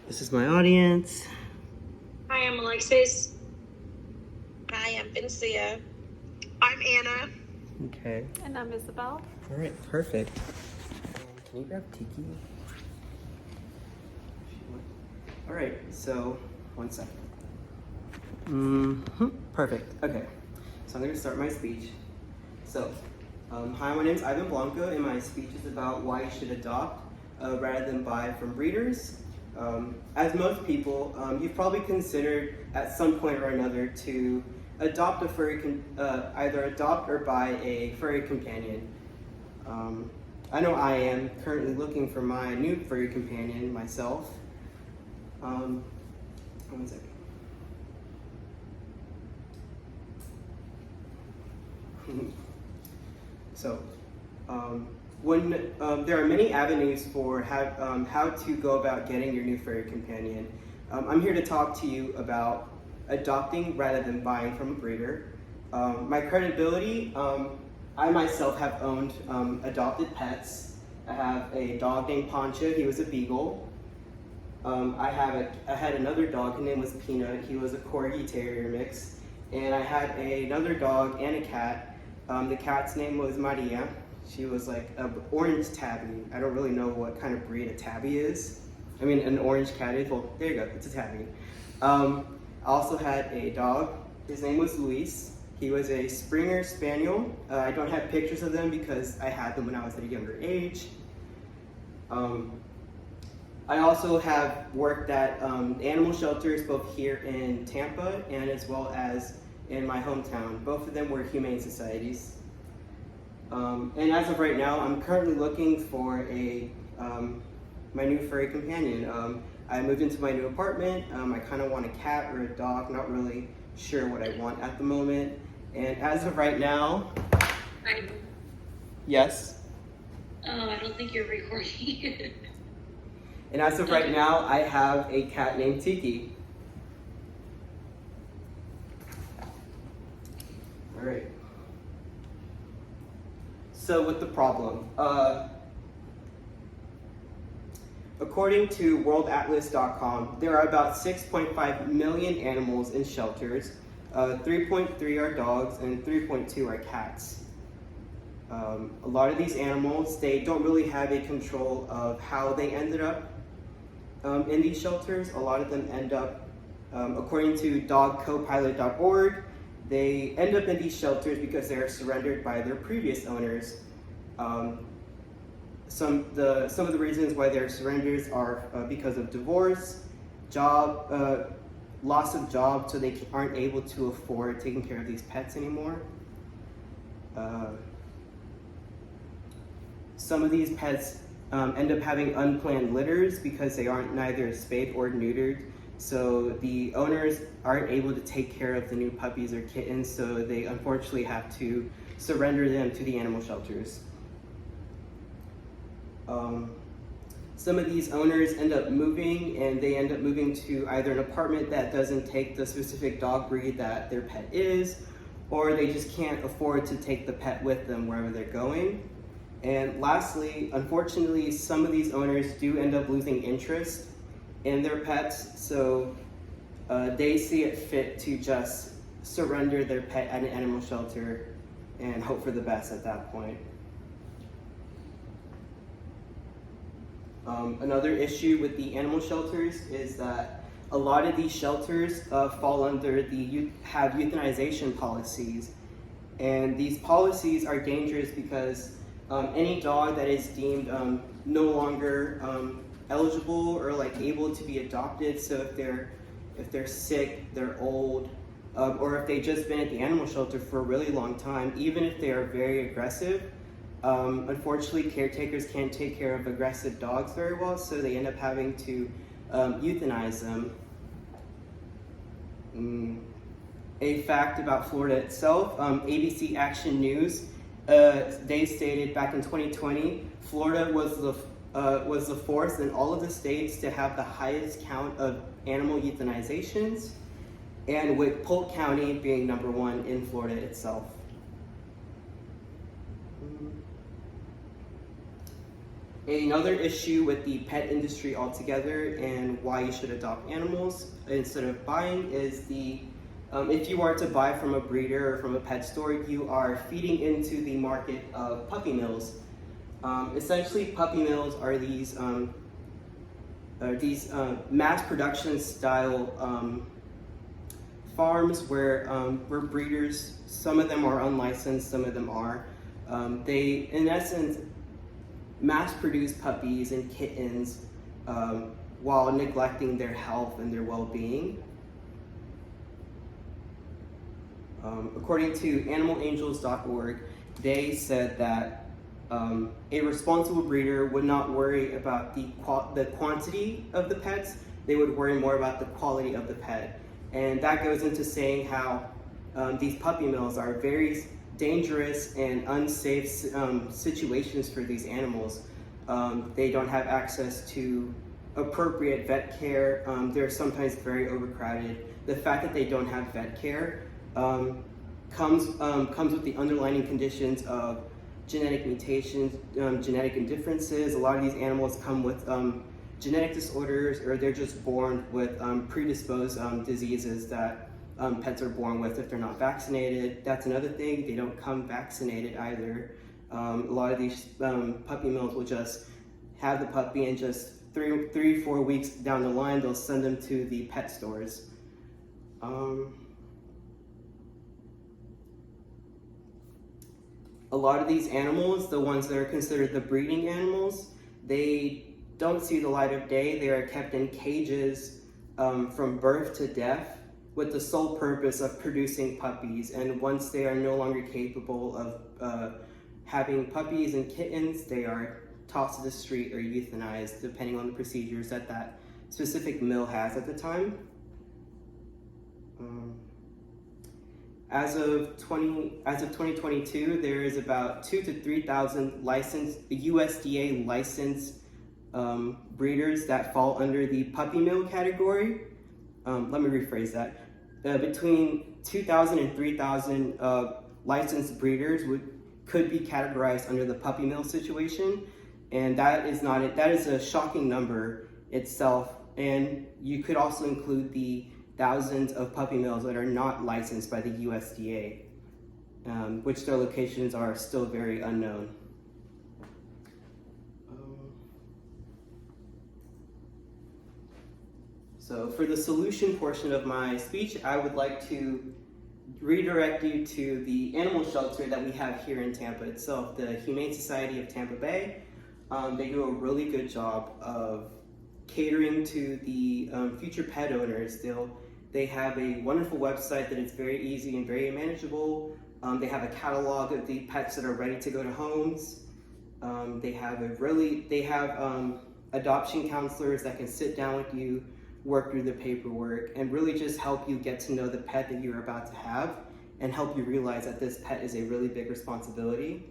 This is my audience. Hi, I'm Alexis. Hi, I'm Vincia. I'm Anna. Okay. And I'm Isabel. All right, perfect. Can you grab Tiki? All right, so 1 second. Perfect. Okay, so I'm going to start my speech. So, hi, my name is Ivan Blanco, and my speech is about why you should adopt rather than buy from breeders. As most people, you've probably considered at some point or another to adopt a furry, either adopt or buy a furry companion. I know I am currently looking for my new furry companion myself. 1 second. So, when there are many avenues for how to go about getting your new furry companion, I'm here to talk to you about adopting rather than buying from a breeder. My credibility, I myself have owned adopted pets. I have a dog named Poncho. He was a beagle. I had another dog. His name was Peanut. He was a Corgi Terrier mix. And I had another dog and a cat. The cat's name was Maria. She was like an orange tabby. I don't really know what kind of breed a tabby is. I mean, an orange cat is. Well, there you go. It's a tabby. I also had a dog. His name was Luis. He was a Springer Spaniel. I don't have pictures of them because I had them when I was at a younger age. I also have worked at animal shelters both here in Tampa and as well as in my hometown. Both of them were humane societies. And as of right now, I'm currently looking for my new furry companion. I moved into my new apartment. I kind of want a cat or a dog, not really sure what I want at the moment. And as of right now, yes? Oh, I don't think you're recording. And as of right now, I have a cat named Tiki. All right. So with the problem, according to worldatlas.com, there are about 6.5 million animals in shelters. 3.3 are dogs and 3.2 are cats. A lot of these animals, they don't really have a control of how they ended up in these shelters. A lot of them end up, according to dogcopilot.org, they end up in these shelters because they are surrendered by their previous owners. Some of the reasons why they're surrenders are because of divorce, loss of job, so they aren't able to afford taking care of these pets anymore. Some of these pets end up having unplanned litters because they aren't neither spayed or neutered. So the owners aren't able to take care of the new puppies or kittens, so they unfortunately have to surrender them to the animal shelters. Some of these owners end up moving, and they end up moving to either an apartment that doesn't take the specific dog breed that their pet is, or they just can't afford to take the pet with them wherever they're going. And lastly, unfortunately, some of these owners do end up losing interest in their pets, so they see it fit to just surrender their pet at an animal shelter and hope for the best at that point. Another issue with the animal shelters is that a lot of these shelters fall under have euthanization policies, and these policies are dangerous because any dog that is deemed no longer eligible or like able to be adopted, so if they're sick, they're old, or if they've just been at the animal shelter for a really long time, even if they are very aggressive, unfortunately caretakers can't take care of aggressive dogs very well, so they end up having to euthanize them. A fact about Florida itself, ABC Action News, they stated back in 2020, Florida was the fourth in all of the states to have the highest count of animal euthanizations, and with Polk County being number one in Florida itself. Another issue with the pet industry altogether and why you should adopt animals instead of buying is if you are to buy from a breeder or from a pet store, you are feeding into the market of puppy mills. Essentially, puppy mills are these mass production style farms where breeders, some of them are unlicensed, some of them are. They, in essence, mass produce puppies and kittens while neglecting their health and their well-being. According to animalangels.org, they said that a responsible breeder would not worry about the quantity of the pets, they would worry more about the quality of the pet. And that goes into saying how these puppy mills are very dangerous and unsafe situations for these animals. They don't have access to appropriate vet care. They're sometimes very overcrowded. The fact that they don't have vet care comes with the underlying conditions of genetic mutations, genetic indifferences. A lot of these animals come with genetic disorders, or they're just born with predisposed diseases that pets are born with if they're not vaccinated. That's another thing, they don't come vaccinated either. A lot of these puppy mills will just have the puppy and just 3-4 weeks down the line, they'll send them to the pet stores. A lot of these animals, the ones that are considered the breeding animals, they don't see the light of day. They are kept in cages from birth to death with the sole purpose of producing puppies. And once they are no longer capable of having puppies and kittens, they are tossed to the street or euthanized, depending on the procedures that that specific mill has at the time. As of 2022, there is about 2,000 to 3,000 licensed USDA licensed breeders that fall under the puppy mill category. Let me rephrase that. Between 2,000 and 3,000 licensed breeders could be categorized under the puppy mill situation, and that is a shocking number itself. And you could also include the thousands of puppy mills that are not licensed by the USDA, which their locations are still very unknown. So for the solution portion of my speech, I would like to redirect you to the animal shelter that we have here in Tampa itself, the Humane Society of Tampa Bay. They do a really good job of catering to the future pet owners. They have a wonderful website that is very easy and very manageable. They have a catalog of the pets that are ready to go to homes. They have adoption counselors that can sit down with you, work through the paperwork, and really just help you get to know the pet that you're about to have and help you realize that this pet is a really big responsibility.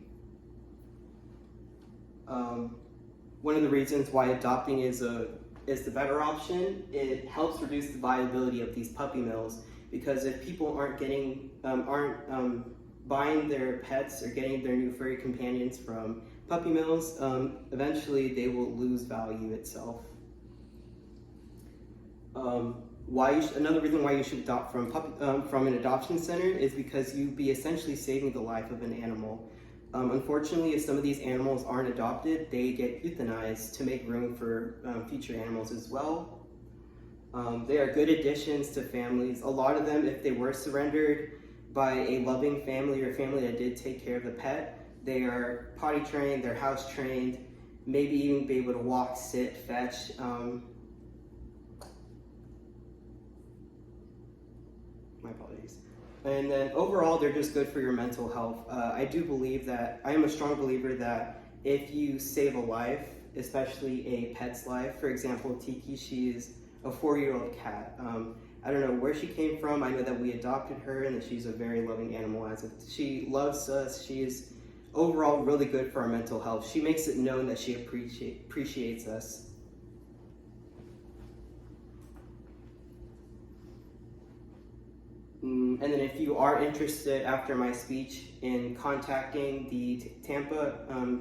One of the reasons why adopting is the better option, it helps reduce the viability of these puppy mills, because if people aren't buying their pets or getting their new furry companions from puppy mills, eventually they will lose value itself. Another reason why you should adopt from an adoption center is because you'd be essentially saving the life of an animal. Unfortunately, if some of these animals aren't adopted, they get euthanized to make room for future animals as well. They are good additions to families. A lot of them, if they were surrendered by a loving family or family that did take care of the pet, they are potty trained, they're house trained, maybe even be able to walk, sit, fetch. My apologies. And then overall, they're just good for your mental health. I am a strong believer that if you save a life, especially a pet's life, for example, Tiki, she is a 4-year-old cat. I don't know where she came from. I know that we adopted her and that she's a very loving animal. She loves us. She is overall really good for our mental health. She makes it known that she appreciates us. And then if you are interested after my speech in contacting the Tampa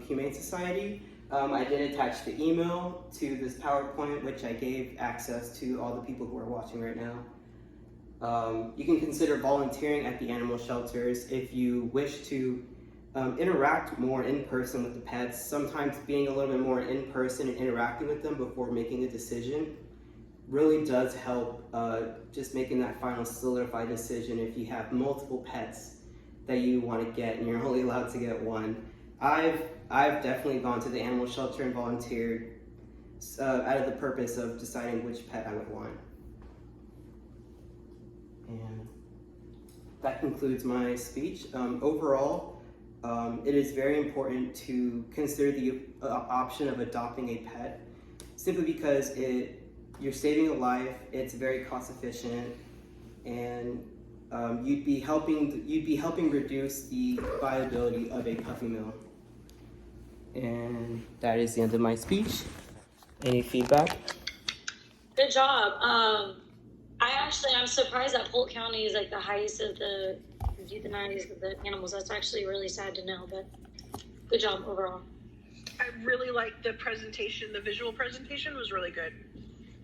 Humane Society, I did attach the email to this PowerPoint, which I gave access to all the people who are watching right now. You can consider volunteering at the animal shelters if you wish to interact more in person with the pets. Sometimes being a little bit more in person and interacting with them before making a decision really does help just making that final solidified decision if you have multiple pets that you want to get and you're only allowed to get one. I've definitely gone to the animal shelter and volunteered out of the purpose of deciding which pet I would want. And that concludes my speech. Overall, it is very important to consider the option of adopting a pet, simply because you're saving a life, it's very cost efficient, and you'd be helping reduce the viability of a puppy mill. And that is the end of my speech. Any feedback? Good job. I'm surprised that Polk County is like the highest of the euthanized of the animals. That's actually really sad to know, but good job overall. I really liked the presentation. The visual presentation was really good.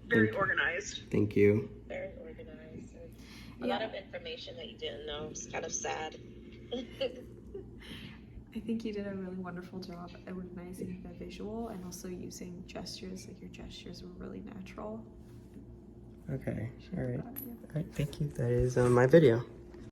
Very organized. Thank you. Very organized. A lot of information that you didn't know. It's kind of sad. I think you did a really wonderful job at organizing the visual and also using gestures. Like your gestures were really natural. Okay, all right. All right, thank you. That is my video.